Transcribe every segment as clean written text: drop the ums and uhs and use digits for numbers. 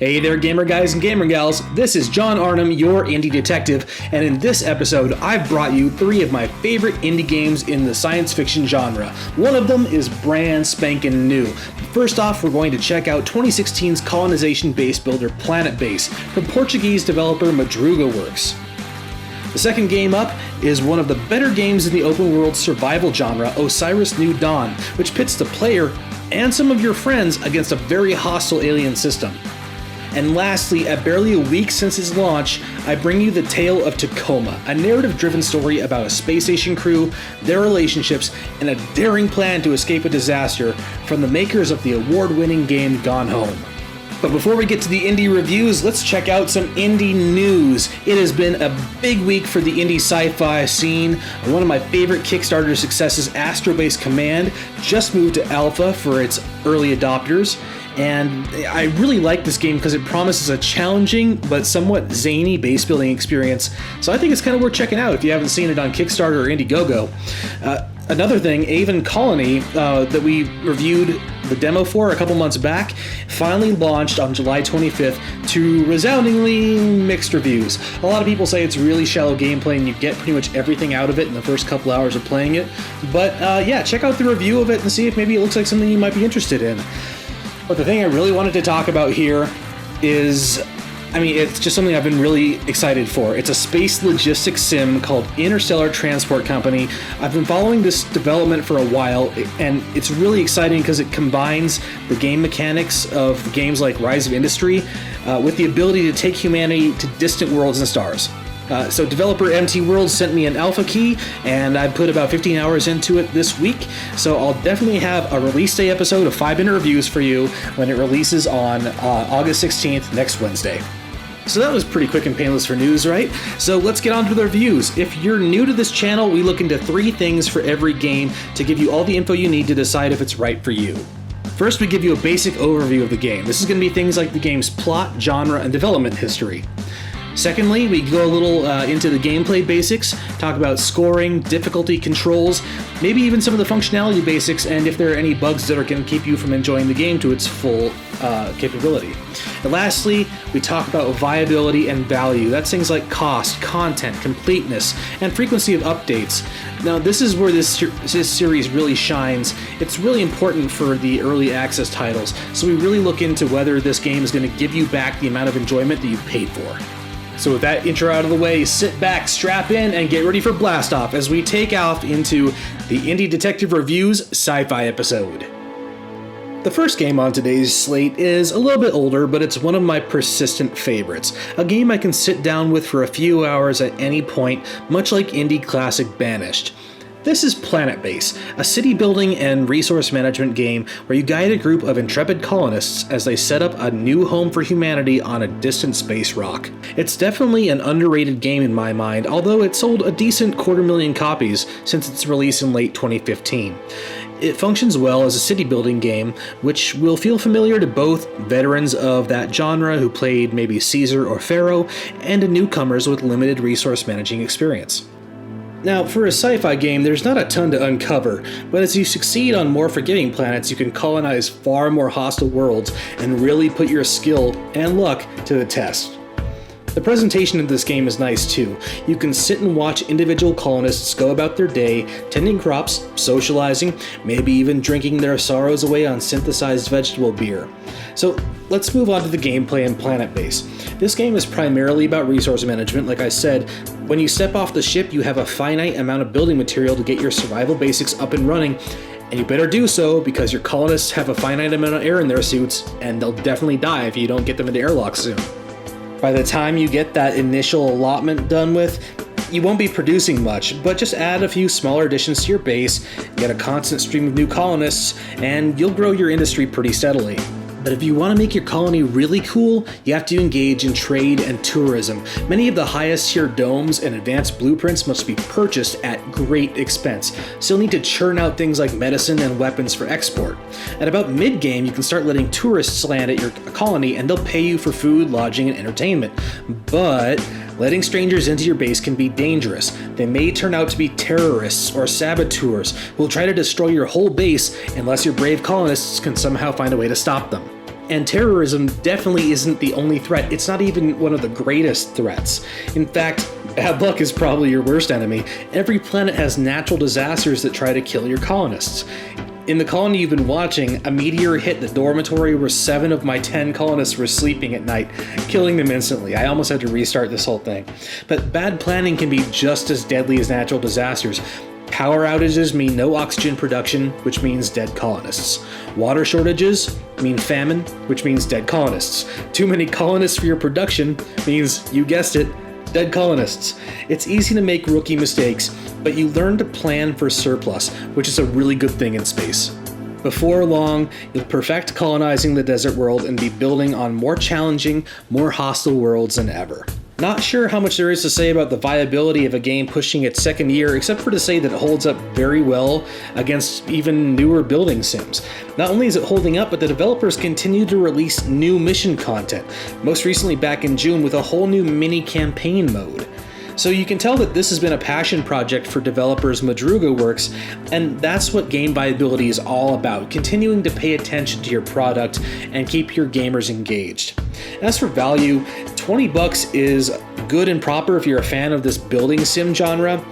Hey there, gamer guys and gamer gals. This is John Arnhem, your indie detective, and in this episode, I've brought you 3 of my favorite indie games in the science fiction genre. One of them is brand spanking new. First off, we're going to check out 2016's colonization base builder Planetbase from Portuguese developer Madruga Works. The second game up is one of the better games in the open world survival genre, Osiris New Dawn, which pits the player and some of your friends against a very hostile alien system. And lastly, at barely a week since its launch, I bring you the tale of Tacoma, a narrative-driven story about a space station crew, their relationships, and a daring plan to escape a disaster from the makers of the award-winning game Gone Home. But before we get to the indie reviews, let's check out some indie news. It has been a big week for the indie sci-fi scene. One of my favorite Kickstarter successes, Astrobase Command, just moved to alpha for its early adopters. And I really like this game because it promises a challenging but somewhat zany base building experience. So I think it's kind of worth checking out if you haven't seen it on Kickstarter or Indiegogo. Another thing, Aven Colony, that we reviewed the demo for a couple months back, finally launched on July 25th to resoundingly mixed reviews. A lot of people say it's really shallow gameplay and you get pretty much everything out of it in the first couple hours of playing it. But yeah, check out the review of it and see if maybe it looks like something you might be interested in. But the thing I really wanted to talk about here is, it's just something I've been really excited for. It's a space logistics sim called Interstellar Transport Company. I've been following this development for a while, and it's really exciting because it combines the game mechanics of games like Rise of Industry with the ability to take humanity to distant worlds and stars. So developer MT World sent me an alpha key, and I put about 15 hours into it this week, so I'll definitely have a release day episode of 5-minute reviews for you when it releases on August 16th, next Wednesday. So that was pretty quick and painless for news, right? So let's get on to the reviews. If you're new to this channel, we look into 3 things for every game to give you all the info you need to decide if it's right for you. First, we give you a basic overview of the game. This is going to be things like the game's plot, genre, and development history. Secondly, we go a little into the gameplay basics, talk about scoring, difficulty controls, maybe even some of the functionality basics, and if there are any bugs that are going to keep you from enjoying the game to its full capability. And lastly, we talk about viability and value. That's things like cost, content, completeness, and frequency of updates. Now, this is where this series really shines. It's really important for the early access titles, so we really look into whether this game is going to give you back the amount of enjoyment that you've paid for. So with that intro out of the way, sit back, strap in, and get ready for blast off as we take off into the Indie Detective Reviews sci-fi episode. The first game on today's slate is a little bit older, but it's one of my persistent favorites. A game I can sit down with for a few hours at any point, much like indie classic Banished. This is Planetbase, a city building and resource management game where you guide a group of intrepid colonists as they set up a new home for humanity on a distant space rock. It's definitely an underrated game in my mind, although it sold a decent 250,000 copies since its release in late 2015. It functions well as a city building game, which will feel familiar to both veterans of that genre who played maybe Caesar or Pharaoh, and to newcomers with limited resource managing experience. Now, for a sci-fi game, there's not a ton to uncover, but as you succeed on more forgiving planets, you can colonize far more hostile worlds and really put your skill and luck to the test. The presentation of this game is nice too. You can sit and watch individual colonists go about their day, tending crops, socializing, maybe even drinking their sorrows away on synthesized vegetable beer. So let's move on to the gameplay in Planetbase. This game is primarily about resource management, like I said. When you step off the ship, you have a finite amount of building material to get your survival basics up and running, and you better do so because your colonists have a finite amount of air in their suits, and they'll definitely die if you don't get them into airlocks soon. By the time you get that initial allotment done with, you won't be producing much, but just add a few smaller additions to your base, get a constant stream of new colonists, and you'll grow your industry pretty steadily. But if you want to make your colony really cool, you have to engage in trade and tourism. Many of the highest tier domes and advanced blueprints must be purchased at great expense, so you'll need to churn out things like medicine and weapons for export. At about mid-game, you can start letting tourists land at your colony and they'll pay you for food, lodging, and entertainment. But letting strangers into your base can be dangerous. They may turn out to be terrorists or saboteurs who will try to destroy your whole base unless your brave colonists can somehow find a way to stop them. And terrorism definitely isn't the only threat. It's not even one of the greatest threats. In fact, bad luck is probably your worst enemy. Every planet has natural disasters that try to kill your colonists. In the colony you've been watching, a meteor hit the dormitory where 7 of my 10 colonists were sleeping at night, killing them instantly. I almost had to restart this whole thing. But bad planning can be just as deadly as natural disasters. Power outages mean no oxygen production, which means dead colonists. Water shortages mean famine, which means dead colonists. Too many colonists for your production means, you guessed it, dead colonists. It's easy to make rookie mistakes, but you learn to plan for surplus, which is a really good thing in space. Before long, you'll perfect colonizing the desert world and be building on more challenging, more hostile worlds than ever. Not sure how much there is to say about the viability of a game pushing its second year, except for to say that it holds up very well against even newer building sims. Not only is it holding up, but the developers continue to release new mission content, most recently back in June with a whole new mini campaign mode. So you can tell that this has been a passion project for developers Madruga Works, and that's what game viability is all about, continuing to pay attention to your product and keep your gamers engaged. As for value, $20 is good and proper if you're a fan of this building sim genre,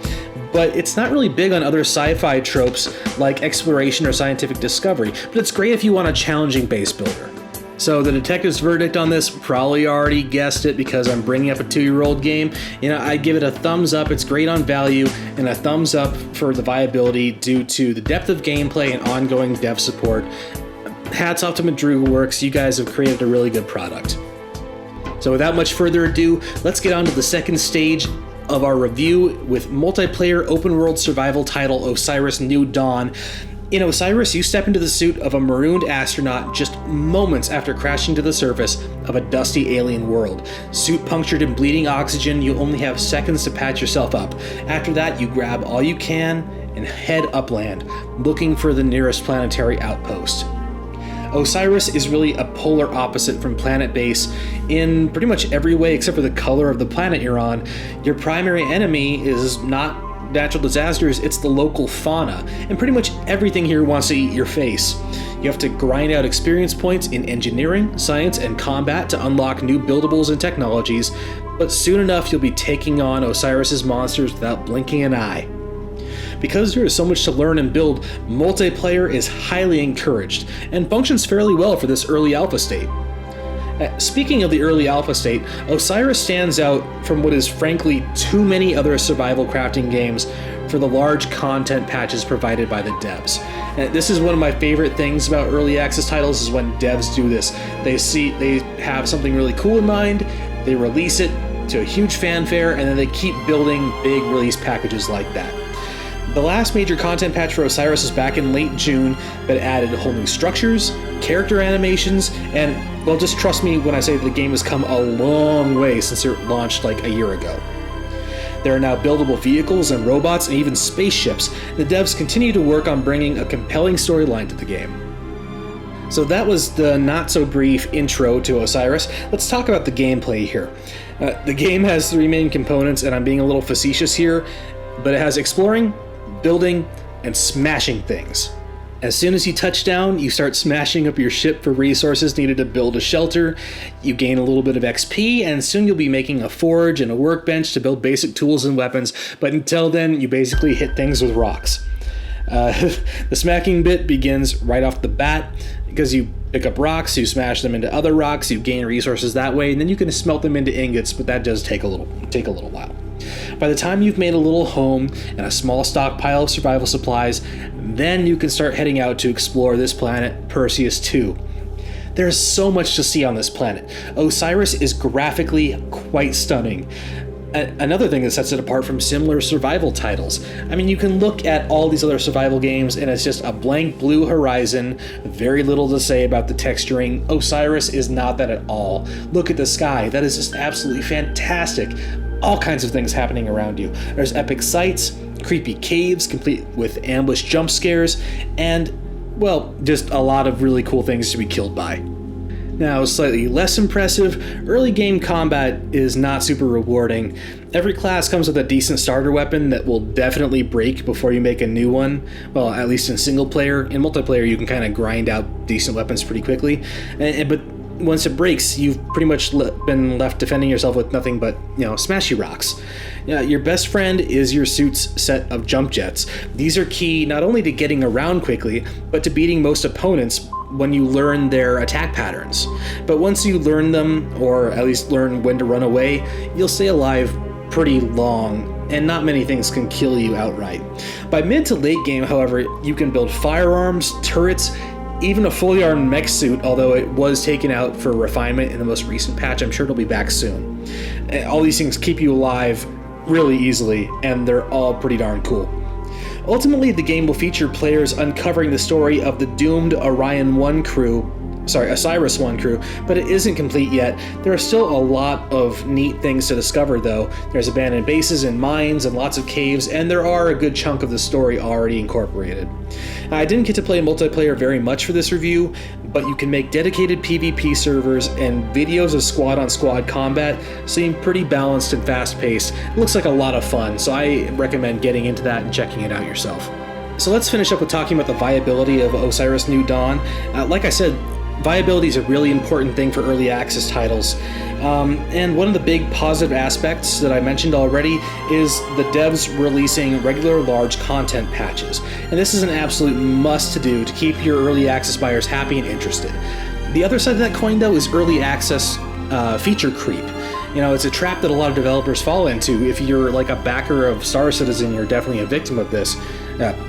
but it's not really big on other sci-fi tropes like exploration or scientific discovery, but it's great if you want a challenging base builder. So the detective's verdict on this, probably already guessed it because I'm bringing up a 2-year-old game. I give it a thumbs up. It's great on value, and a thumbs up for the viability due to the depth of gameplay and ongoing dev support. Hats off to Madruga Works. You guys have created a really good product. So without much further ado, let's get on to the second stage of our review with multiplayer open world survival title Osiris New Dawn. In Osiris, you step into the suit of a marooned astronaut just moments after crashing to the surface of a dusty alien world. Suit punctured and bleeding oxygen, you only have seconds to patch yourself up. After that, you grab all you can and head upland, looking for the nearest planetary outpost. Osiris is really a polar opposite from Planetbase in pretty much every way except for the color of the planet you're on. Your primary enemy is not natural disasters, it's the local fauna, and pretty much everything here wants to eat your face. You have to grind out experience points in engineering, science, and combat to unlock new buildables and technologies, but soon enough you'll be taking on Osiris's monsters without blinking an eye. Because there is so much to learn and build, multiplayer is highly encouraged, and functions fairly well for this early alpha state. Speaking of the early alpha state, Osiris stands out from what is frankly too many other survival crafting games for the large content patches provided by the devs. This is one of my favorite things about early access titles is when devs do this. They have something really cool in mind, they release it to a huge fanfare, and then they keep building big release packages like that. The last major content patch for Osiris was back in late June that added whole new structures, character animations, and, well, just trust me when I say that the game has come a long way since it launched like a year ago. There are now buildable vehicles and robots and even spaceships. The devs continue to work on bringing a compelling storyline to the game. So that was the not-so-brief intro to Osiris. Let's talk about the gameplay here. The game has 3 main components, and I'm being a little facetious here, but it has exploring, building, and smashing things. As soon as you touch down, you start smashing up your ship for resources needed to build a shelter. You gain a little bit of XP, and soon you'll be making a forge and a workbench to build basic tools and weapons, but until then, you basically hit things with rocks. The smacking bit begins right off the bat, because you pick up rocks, you smash them into other rocks, you gain resources that way, and then you can smelt them into ingots, but that does take a little while. By the time you've made a little home and a small stockpile of survival supplies, then you can start heading out to explore this planet, Perseus 2. There's so much to see on this planet. Osiris is graphically quite stunning. Another thing that sets it apart from similar survival titles. I mean, you can look at all these other survival games and it's just a blank blue horizon, very little to say about the texturing. Osiris is not that at all. Look at the sky, that is just absolutely fantastic. All kinds of things happening around you. There's epic sights, creepy caves complete with ambush jump scares, and, well, just a lot of really cool things to be killed by. Now, slightly less impressive, early game combat is not super rewarding. Every class comes with a decent starter weapon that will definitely break before you make a new one. Well, at least in single player. In multiplayer, you can kind of grind out decent weapons pretty quickly. But once it breaks, you've pretty much been left defending yourself with nothing but, smashy rocks. Your best friend is your suit's set of jump jets. These are key not only to getting around quickly, but to beating most opponents when you learn their attack patterns. But once you learn them, or at least learn when to run away, you'll stay alive pretty long, and not many things can kill you outright. By mid to late game, however, you can build firearms, turrets, even a fully armed mech suit, although it was taken out for refinement in the most recent patch. I'm sure it'll be back soon. All these things keep you alive really easily, and they're all pretty darn cool. Ultimately, the game will feature players uncovering the story of the doomed Osiris 1 crew, but it isn't complete yet. There are still a lot of neat things to discover though. There's abandoned bases and mines and lots of caves, and there are a good chunk of the story already incorporated. I didn't get to play multiplayer very much for this review, but you can make dedicated PvP servers, and videos of squad-on-squad combat seem pretty balanced and fast-paced. It looks like a lot of fun, so I recommend getting into that and checking it out yourself. So let's finish up with talking about the viability of Osiris New Dawn. Like I said, viability is a really important thing for early access titles. And one of the big positive aspects that I mentioned already is the devs releasing regular large content patches. And this is an absolute must-to-do to keep your early access buyers happy and interested. The other side of that coin, though, is early access feature creep. It's a trap that a lot of developers fall into. If you're like a backer of Star Citizen, you're definitely a victim of this.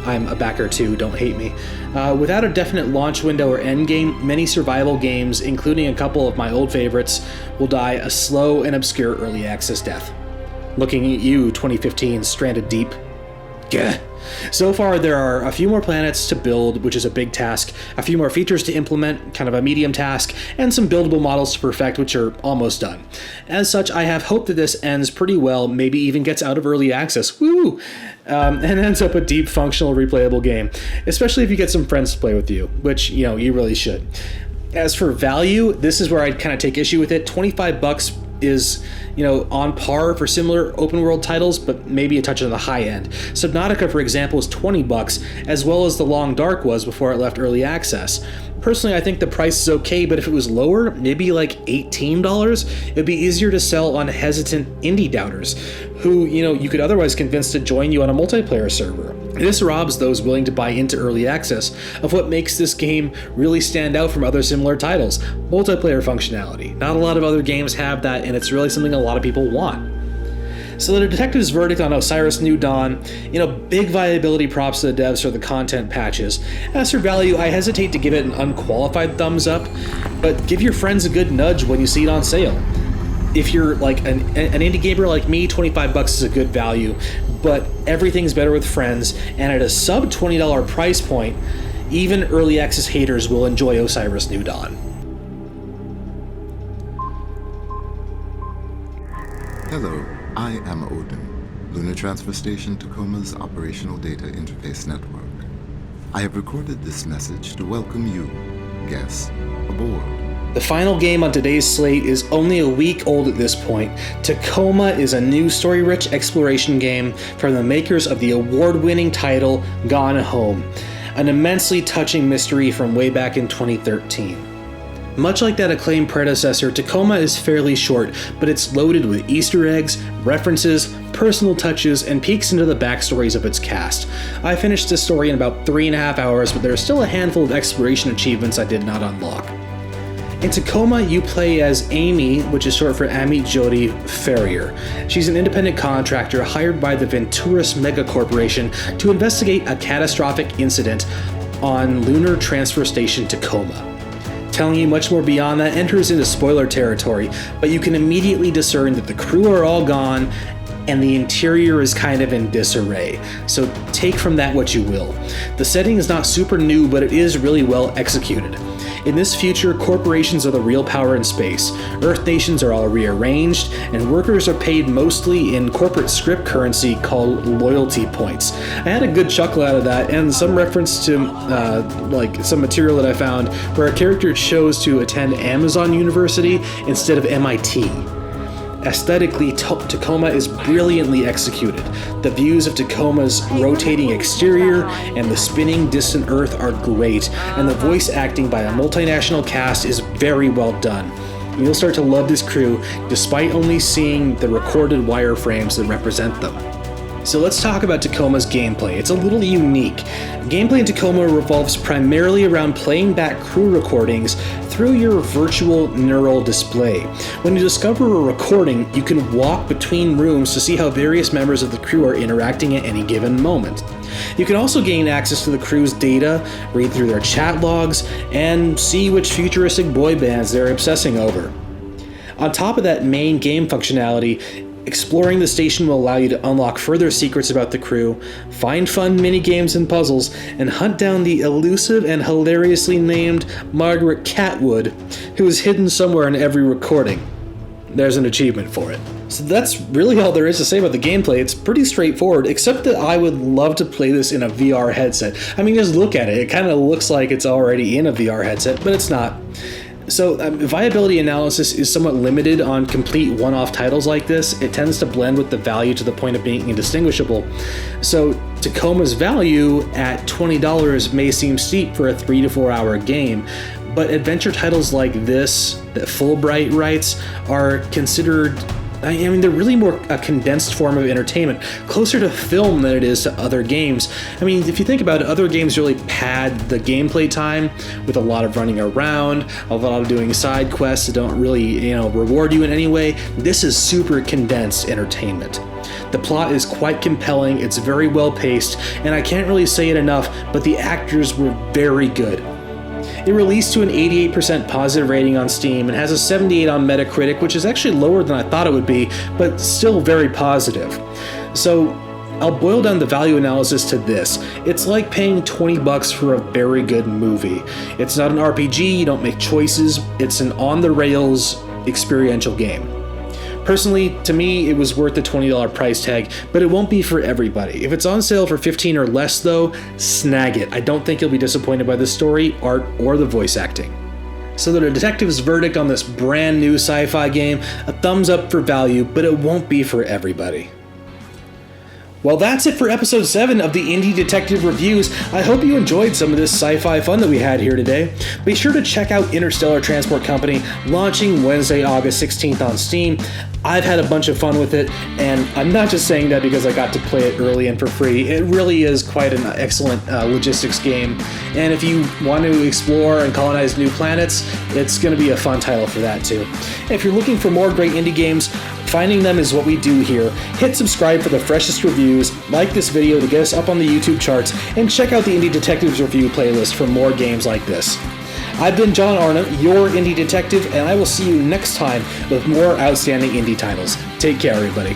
I'm a backer too, don't hate me. Without a definite launch window or endgame, many survival games, including a couple of my old favorites, will die a slow and obscure early access death. Looking at you, 2015 Stranded Deep. Gah. So far, there are a few more planets to build, which is a big task, a few more features to implement, kind of a medium task, and some buildable models to perfect, which are almost done. As such, I have hope that this ends pretty well, maybe even gets out of early access, woo, and ends up a deep, functional, replayable game, especially if you get some friends to play with you, which, you really should. As for value, this is where I'd kind of take issue with it. $25 is, on par for similar open world titles, but maybe a touch on the high end. Subnautica, for example, is $20, as well as The Long Dark was before it left early access. Personally, I think the price is okay, but if it was lower, maybe like $18, it'd be easier to sell on hesitant indie doubters, who, you could otherwise convince to join you on a multiplayer server. This robs those willing to buy into early access of what makes this game really stand out from other similar titles: multiplayer functionality. Not a lot of other games have that, and it's really something a lot of people want. So the detective's verdict on Osiris New Dawn, big viability props to the devs for the content patches. As for value, I hesitate to give it an unqualified thumbs up, but give your friends a good nudge when you see it on sale. If you're like an indie gamer like me, $25 is a good value, but everything's better with friends, and at a sub $20 price point, even early access haters will enjoy Osiris New Dawn. Hello, I am Odin, Lunar Transfer Station Tacoma's Operational Data Interface Network. I have recorded this message to welcome you, guests, aboard. The final game on today's slate is only a week old at this point. Tacoma is a new story-rich exploration game from the makers of the award-winning title Gone Home, an immensely touching mystery from way back in 2013. Much like that acclaimed predecessor, Tacoma is fairly short, but it's loaded with Easter eggs, references, personal touches, and peeks into the backstories of its cast. I finished this story in about 3.5 hours, but there are still a handful of exploration achievements I did not unlock. In Tacoma, you play as Amy, which is short for Amy Jody Ferrier. She's an independent contractor hired by the Venturis Megacorporation to investigate a catastrophic incident on Lunar Transfer Station Tacoma. Telling you much more beyond that enters into spoiler territory, but you can immediately discern that the crew are all gone and the interior is kind of in disarray, so take from that what you will. The setting is not super new, but it is really well executed. In this future, corporations are the real power in space. Earth nations are all rearranged, and workers are paid mostly in corporate script currency called loyalty points. I had a good chuckle out of that, and some reference to some material that I found where a character chose to attend Amazon University instead of MIT. Aesthetically, Tacoma is brilliantly executed. The views of Tacoma's rotating exterior and the spinning distant Earth are great, and the voice acting by a multinational cast is very well done. You'll start to love this crew despite only seeing the recorded wireframes that represent them. So let's talk about Tacoma's gameplay. It's a little unique. Gameplay in Tacoma revolves primarily around playing back crew recordings through your virtual neural display. When you discover a recording, you can walk between rooms to see how various members of the crew are interacting at any given moment. You can also gain access to the crew's data, read through their chat logs, and see which futuristic boy bands they're obsessing over. On top of that main game functionality, exploring the station will allow you to unlock further secrets about the crew, find fun mini-games and puzzles, and hunt down the elusive and hilariously named Margaret Catwood, who is hidden somewhere in every recording. There's an achievement for it. So that's really all there is to say about the gameplay. It's pretty straightforward, except that I would love to play this in a VR headset. I mean, just look at it. It kind of looks like it's already in a VR headset, but it's not. So viability analysis is somewhat limited on complete one-off titles like this. It tends to blend with the value to the point of being indistinguishable. So Tacoma's value at $20 may seem steep for a 3 to 4 hour game, but adventure titles like this that Fulbright writes are considered, I mean, they're really more a condensed form of entertainment, closer to film than it is to other games. I mean, if you think about it, other games really pad the gameplay time with a lot of running around, a lot of doing side quests that don't really, reward you in any way. This is super condensed entertainment. The plot is quite compelling, it's very well paced, and I can't really say it enough, but the actors were very good. It released to an 88% positive rating on Steam and has a 78 on Metacritic, which is actually lower than I thought it would be, but still very positive. So I'll boil down the value analysis to this. It's like paying $20 for a very good movie. It's not an RPG, you don't make choices, it's an on-the-rails experiential game. Personally, to me, it was worth the $20 price tag, but it won't be for everybody. If it's on sale for $15 or less though, snag it. I don't think you'll be disappointed by the story, art, or the voice acting. So the detective's verdict on this brand new sci-fi game, a thumbs up for value, but it won't be for everybody. Well, that's it for episode 7 of the Indie Detective Reviews. I hope you enjoyed some of this sci-fi fun that we had here today. Be sure to check out Interstellar Transport Company, launching Wednesday, August 16th on Steam. I've had a bunch of fun with it, and I'm not just saying that because I got to play it early and for free. It really is quite an excellent logistics game, and if you want to explore and colonize new planets, it's going to be a fun title for that too. If you're looking for more great indie games, finding them is what we do here. Hit subscribe for the freshest reviews, like this video to get us up on the YouTube charts, and check out the Indie Detectives Review playlist for more games like this. I've been John Arnhem, your Indie Detective, and I will see you next time with more outstanding indie titles. Take care, everybody.